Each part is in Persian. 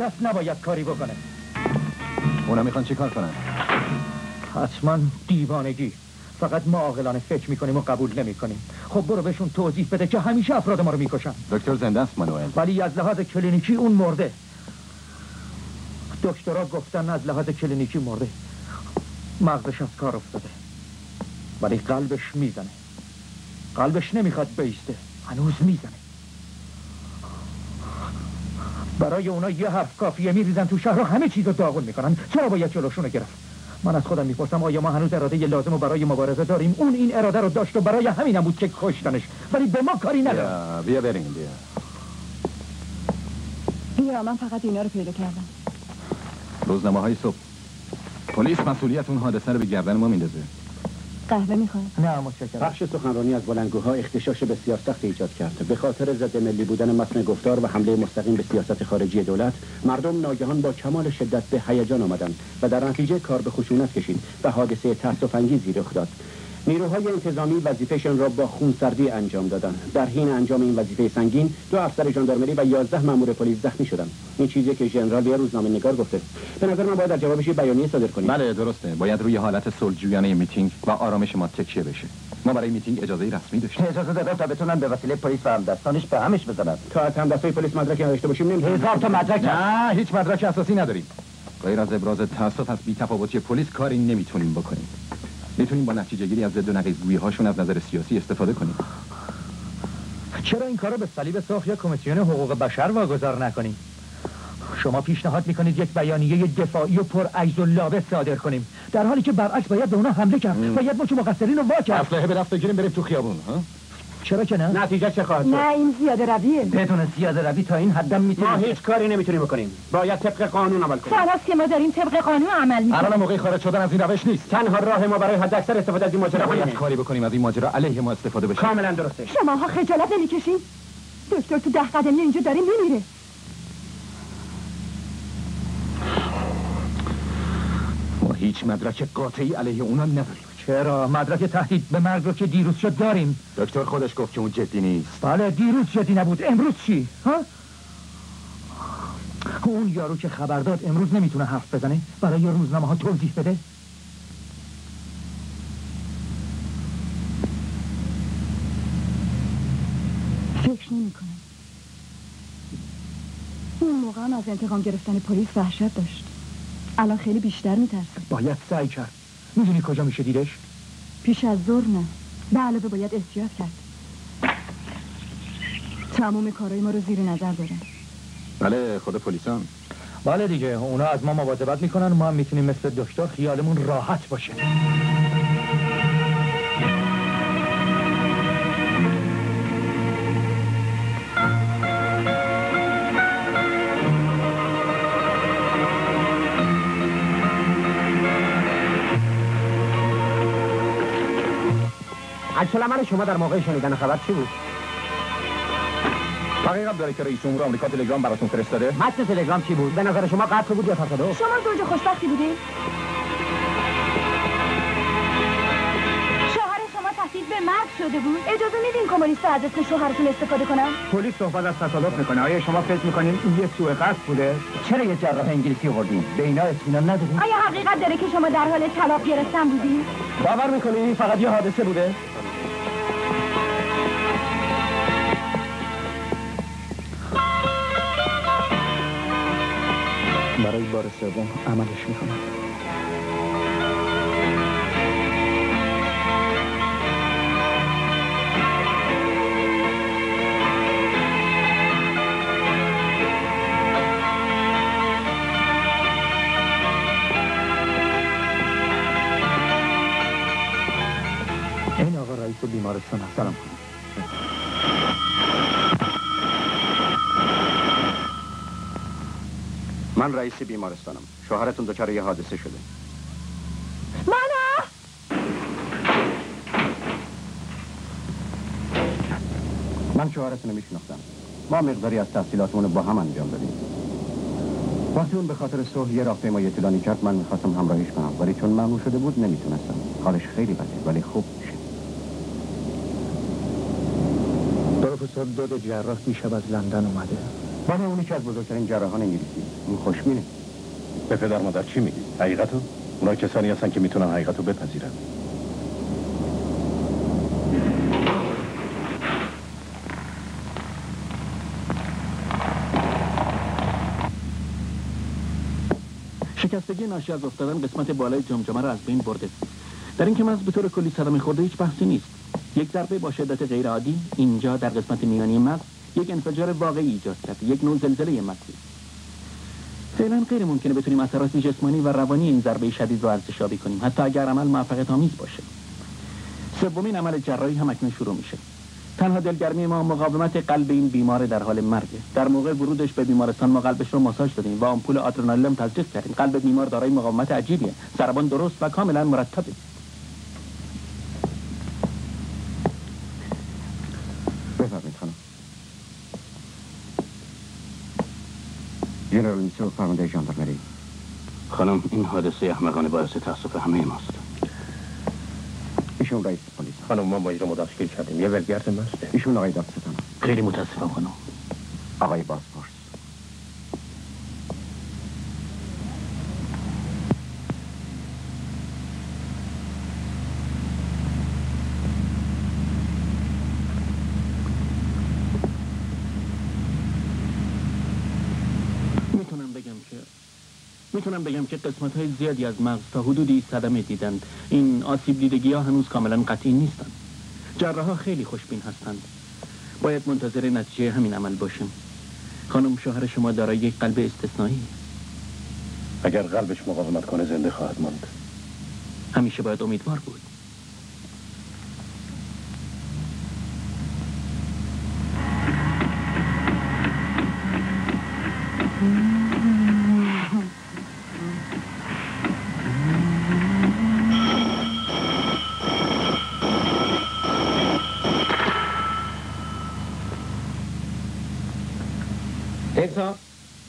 کس نباید کاری بکنه. اونا میخوان چی کار کنن؟ حتما دیوانگی. فقط ما عاقلانه فکر میکنیم و قبول نمیکنیم. خب برو بهشون توضیح بده که همیشه افراد ما رو میکشن. دکتر زنده است مانوئل، ولی از لحاظ کلینیکی اون مرده. دکترها گفتن از لحاظ کلینیکی مرده. مغزش از کار افتاده ولی قلبش میزنه. قلبش نمیخواد بیسته، هنوز میزنه. برای اونا یه حرف کافیه، میریزن تو شهر و همه چیزو داغون میکنن. چرا باید جلوشونو گرفت؟ من از خودم میپرسم آیا ما هنوز اراده لازم رو برای مبارزه داریم؟ اون این اراده رو داشت و برای همینم بود که کشتنش، ولی به ما کاری نداره. بیا بریم. بیا من فقط اینا رو پیدا کردم. روزنامه‌های صبح. پلیس مسئولیت اون حادثه رو به گردن ما میندازه. قهوه میخوای؟ نه متشکرم. بخش سخنرانی از بلندگوها اختشاش بسیار سخت ایجاد کرد. به خاطر ضد ملی بودن متن گفتار و حمله مستقیم به سیاست خارجی دولت، مردم ناگهان با کمال شدت به هیجان آمدند و در نتیجه کار به خشونت کشید و حادثه تأسف‌انگیزی رخ داد. نیروهای انتظامی وظیفه‌شان را با خونسردی انجام دادند. در حین انجام این وظیفه سنگین 2 افسر ژاندارمری و 11 مأمور پلیس زخمی شدند. این چیزی که ژنرال یا روزنامه‌نگار گفته. به نظر من باید در جوابش بیانیه صادر کنیم. بله درسته. باید روی حالت صلح‌جویانه میتینگ و آرامش ما تکیه بشه. ما برای میتینگ اجازه رسمی داشتیم. اجازه دادن تا بتونن به وسیله پلیس و همدستانش به همش بزنن. تا از همدستای پلیس مدرکی نداشته باشیم نمی‌تونیم. 1000 تا مدرک. نه هیچ مدرک اساسی نداریم. غیر از ابراز تأسف از بی‌تفاوتی پلیس کاری نمیتونیم بکنیم. میتونیم با نتیجه گیری از ضد و نقیض‌گویی هاشون از نظر سیاسی استفاده کنیم. چرا این کارو به صلیب سرخ یا کمیسیون حقوق بشر واگذار نکنیم؟ شما پیشنهاد میکنید یک بیانیه دفاعی و پر عجز و لابه صادر کنیم، در حالی که برعکس باید به اونا حمله کرد. باید ما که مقصرین رو وا کرد. اسلحه به دست بگیریم بریم تو خیابون. ها چرا که نه؟ نتیجه چه خواهد شد؟ نه این زیاده رویه. بدون زیاده روی تا این حدم میتونیم. ما هیچ کاری نمیتونیم بکنیم. باید طبق قانون عمل کنیم. سالاست که ما داریم طبق قانون عمل میکنیم. الان موقع خارج شدن از این روش نیست. تنها راه ما برای حداکثر استفاده از این ماجرا باید کاری بکنیم از این ماجرا علیه ما استفاده بشه. کاملا درسته. شماها خجالت نمیکشین؟ دکتر تو 10 قدمی اینجا داره میمیره. ما هیچ مدرک قاطعی علیه اونا نداریم. چرا؟ مدرک تهدید به مرگ رو که دیروز شد داریم. دکتر خودش گفت که اون جدی نیست. بله دیروز جدی نبود. امروز چی؟ ها؟ اون یارو که خبر داد امروز نمیتونه حرف بزنه برای روزنامه ها توضیح بده؟ فکر نمی‌کنم. اون موقع هم از انتقام گرفتن پلیس وحشت داشت. الان خیلی بیشتر میترسه. باید سعی کرد. میدونی کجا میشه دیدش؟ پیش از ظهر نه. به علاوه باید احتیاط کرد. تمام کارهای ما رو زیر نظر دارن. بله خود پلیسان. بله دیگه اونا از ما مواظبت میکنن، ما هم میتونیم مثل دکتر خیالمون راحت باشه. عکس‌العمل شما در موقع شنیدن خبر چی بود؟ حقیقت داره که رئیس جمهور آمریکا تلگرام براتون فرستاده؟ متن تلگرام چی بود؟ به نظر شما قتل بود یا تصادف؟ شما زوج خوشبختی بودین؟ شوهر شما تهدید به مرگ شده بود؟ اجازه میدین کمونیست از اسم شوهرتون استفاده کنن؟ پلیس صحبت از تصادف میکنه. آیا شما فکر میکنین این یه سوء قصد بوده؟ چرا یه جراح انگلیسی آوردین؟ به اینا اطمینان ندارین؟ آیا حقیقت داره که شما در حال طلاق گرفتن بودین؟ باور میکنین این فقط یه حادثه بوده؟ برای بار سوم عملش میکنم. این آقا رئیس بیمارستان هست. سلام. من رئیس بیمارستانم. شوهرتون دچار یه حادثه شده. من شوهرتون رو میشناختم. ما مقداری از تحصیلاتمون رو با هم انجام دادیم. وقتی اون به خاطر صلح یه راهپیمایی طولانی کرد من میخواستم همراهیش کنم، ولی چون ممنوع شده بود نمیتونستم. حالش خیلی بده ولی خوب میشه. پروفسور دود جراح دیشب از لندن اومده. خانه اونی که از بزرگترین جراحان انگلیسی. اون خوشبینه. به پدر مادر چی میگی؟ حقیقتو؟ اونا کسانی هستن که میتونن حقیقتو بپذیرن. شکستگی ناشی از افتادن قسمت بالای جمجمه را از بین برده. در این که مغز به طور کلی صدمه خورده هیچ بحثی نیست. یک ضربه با شدت غیر عادی اینجا در قسمت میانی مغز یک انفجار واقعی ایجاد کرده، یک نوع زلزله مغزی. فعلا غیر ممکنه بتونیم اثرات جسمانی و روانی این ضربه شدید رو ارزشیابی کنیم، حتی اگر عمل موفقیت آمیز باشه. سومین عمل جراحی هم اکنون شروع میشه. تنها دلگرمی ما مقاومت قلب این بیمار در حال مرگه. در موقع ورودش به بیمارستان ما قلبش رو ماساژ دادیم و آمپول آدرنالین تزریق کردیم. قلب بیمار دارای مقاومت عجیبیه، ضربان درست و کاملا مرتبه. بفرمایید خانم. جنرال میسو، فرمانده ژاندارمری. خانم، این حادثه احمقانه باعث تأسف همه ماست. ایشون رئیس پلیس. خانم ما ماجرا رو تشکیل کردیم. یه ولگرد مسته. ایشون آقای دادستان. خیلی متاسفم خانم. آقای بازپرس. میتونم بگم که قسمت‌های زیادی از مغز تا حدودی صدمه دیدند. این آسیب دیدگی‌ها هنوز کاملا قطعی نیستند. جراح‌ها خیلی خوشبین هستند. باید منتظر نتیجه همین عمل باشیم. خانم، شوهر شما دارای یک قلب استثنایی. اگر قلبش مقاومت کنه زنده خواهد ماند. همیشه باید امیدوار بود.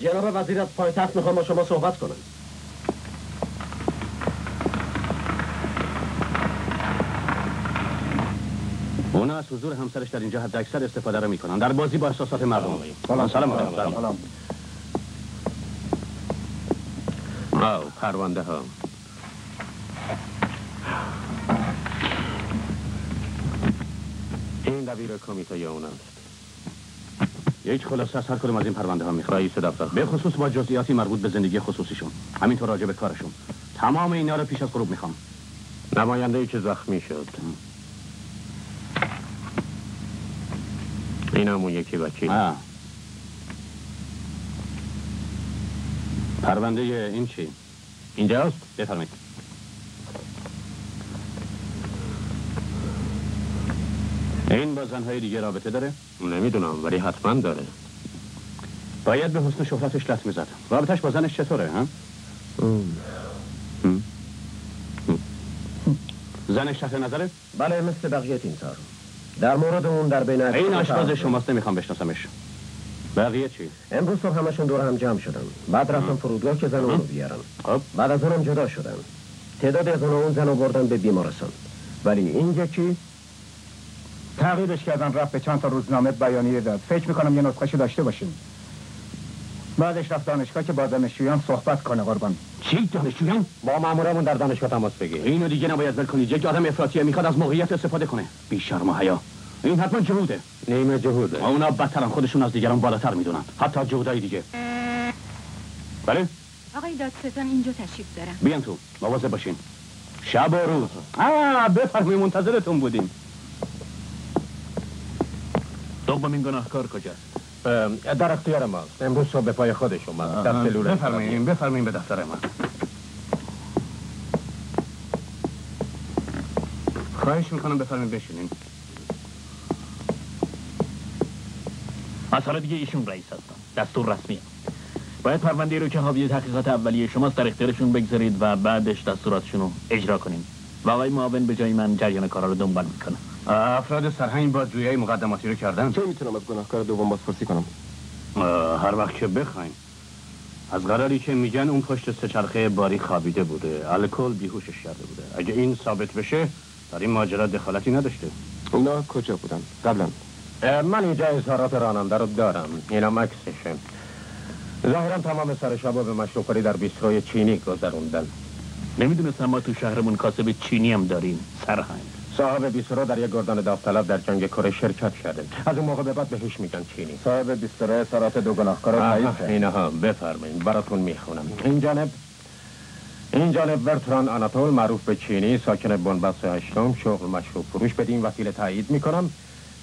جناب وزیر از پایتخت میخوام با شما صحبت کنم. اونا از حضور همسرش در اینجا حد اکثر استفاده رو میکنن، در بازی با احساسات مردم. سلام. پرونده ها. این دبیر کمیته اوناست. یک خلاصه از هر کدوم از این پرونده ها میخواد. رئیس دفتر به خصوص با جزئیاتی مربوط به زندگی خصوصیشون، همینطور راجع به کارشون. تمام اینا رو پیش از غروب میخوام. نماینده‌ای که زخمی شد. این همون یکی وکیل. پرونده این چی؟ اینجاست؟ بفرمایید. این با زنهای دیگه رابطه داره؟ نمیدونم ولی حتما داره. باید به حسن شهرتش لط میزد. رابطش با زنش چطوره ها؟ زنش تحت نظره؟ بله، مثل بقیه تیمسار. در مورد اون در بین این آشپز شماست، نمیخوام بشناسمش. بقیه چی؟ امروز صبح همشون دور هم جمع شدن. بعد رفتن فرودگاه که زن اون رو بیارن. خب بعد از اونم جدا شدن. تعدادی از اون زن رو بردن به بیمارستان. ولی این یکی تعقیبش کردن، رفت به چند تا روزنامه بیانیه داد. فکر میکنم یه نسخه‌شو داشته باشیم. بعدش رفت دانشگاه که با دانشجویان صحبت کنه. قربان چی دانشجویان؟ با مامورمون در دانشگاه تماس بگیر. اینو دیگه نباید ول کنید. یک آدم افراطیه، میخواد از موقعیت استفاده کنه. بی شرم و حیا. این حتما جهوده. نیمه جهوده. اونا بدترن، خودشون از دیگران بالاتر میدونن، حتی جهودای دیگه. بله؟ آقای دادستان اینجا تشریف دارم. بیان تو، مواظب باشین. شب و روز. بفرمایید، منتظرتون بودیم. دومین گناهکار کجاست؟ در اختیار ماست. امروز صبح به پای خودش اومد. در سلول. بفرمایید به دفتر من. خواهش میکنم بفرمایید بشینین. از حالا دیگه ایشون رئیس هستن. دستور رسمیه. باید پرونده رو که حاوی تحقیقات اولیه شماست در اختیارشون بگذارید و بعدش دستوراتشون رو اجرا کنین. و آقای معاون به جای من جریان کارا رو دنبال میکنه. افراد سرهنگ با جویای مقدماتی رو کردن. چه میتونم از گناهکار دوم بازپرسی کنم؟ هر وقت که بخواین. از قراری که میگن اون پشت سه‌چرخه باری خوابیده بوده، الکل بیهوشش کرده بوده. اگه این ثابت بشه، در این ماجرا دخالتی نداشته. اونا کجا بودن قبلا؟ من اینجا اظهارات راننده رو دارم. اینم عکسشه. ظاهرا تمام سر شب به مشروبخوری در بیستروی چینی گذروندن. نمیدونستم ما تو شهرمون کاسب چینی هم داریم. سرهنگ صاحب بیسترو در یک گردان داوطلب در جنگ کره شرکت کرده. از اون موقع به بعد بهش میگن چینی. صاحب بیسترو اظهارات دو گناهکار رو تایید کرد. اینها بفرمایید براتون میخونم. این جانب برتران آناتول معروف به چینی، ساکن بنبست هشتم، شغل مشروب فروش. بدین وسیله تایید میکنم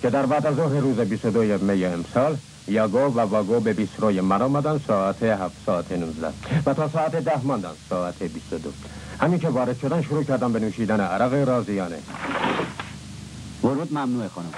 که در بعد از ظهر روز 22 می امسال یاگو و واگو به بیستروی من آمدن ساعت 7 ساعت 19 و تا ساعت 10 ماندن ساعت 22. همین که وارد شدن شروع کردم به نوشیدن عرق رازیانه. ورود ممنوعه خانم.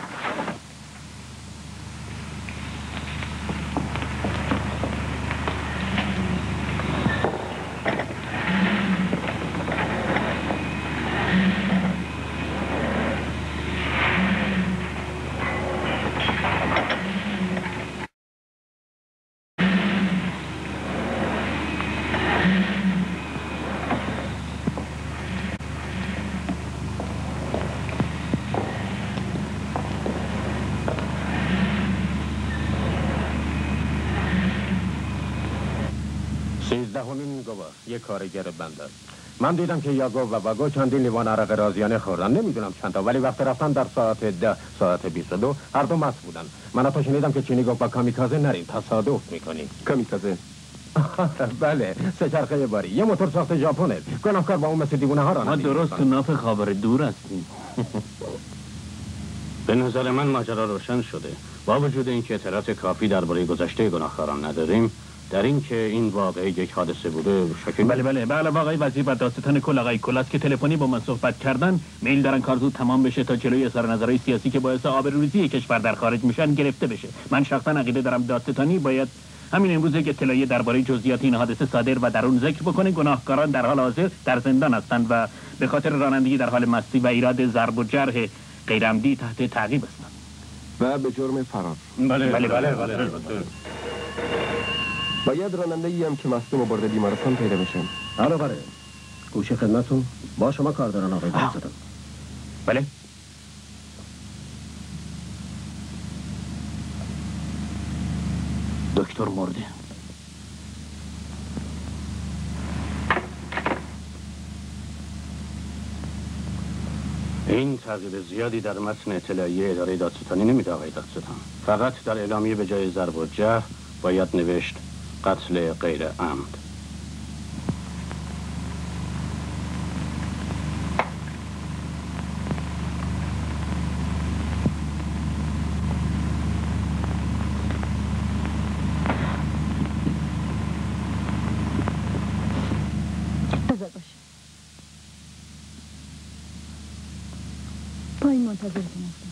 یک کارگر بندر. من دیدم که یاگو و واگو چندین لیوان عرق رازیانه خوردن. نمیدونم چند تا، ولی وقت رفتن در ساعت 10 ساعت 22 هر دو مست بودن. من حتی شنیدم که چینی گفت با کامیکازه نریم، تصادف میکنیم. کامیکازه؟ بله، سه چرخه باری، یه موتور ساخت ژاپنه. گناهکار با اون مثل دیوونه ها ما درست تو ناف خاور دور هستیم. به نظر من ماجرا روشن شده. با وجود اینکه اطلاعات کافی درباره گذشته گناهکاران نداریم، در این که این واقعی یک حادثه بوده شکی. بله واقعی وزیر و داستان کل آقای کلاس که تلفنی با من صحبت کردن، میل دارن کار زود تمام بشه تا جلوی اظهار نظرهای سیاسی که باعث آبروریزی کشور در خارج میشن گرفته بشه. من شخصا عقیده دارم داستانی باید همین امروز یک اطلاعیه درباره جزئیات این حادثه صادر و در اون ذکر بکنه. گناهکاران در حال حاضر در زندان هستند و به خاطر رانندگی در حال مستی و ایراد ضرب و جرح غیرعمدی تحت تعقیب هستند و به جرم فرار. بله. باید راننده‌ای هم که مصدوم برده بیمارستان پیدا بشه. بله. گوشه خدمتتون. با شما کار دارن آقای دادستان. بله. دکتر مرده. این تغییر زیادی در متن اطلاعیه اداره دادستانی نمیده آقای دادستان. فقط در اعلامیه به جای ضرب و جرح باید نوشت قتل غیر عمد. بذار باشه. پایین منتظرتون هستم.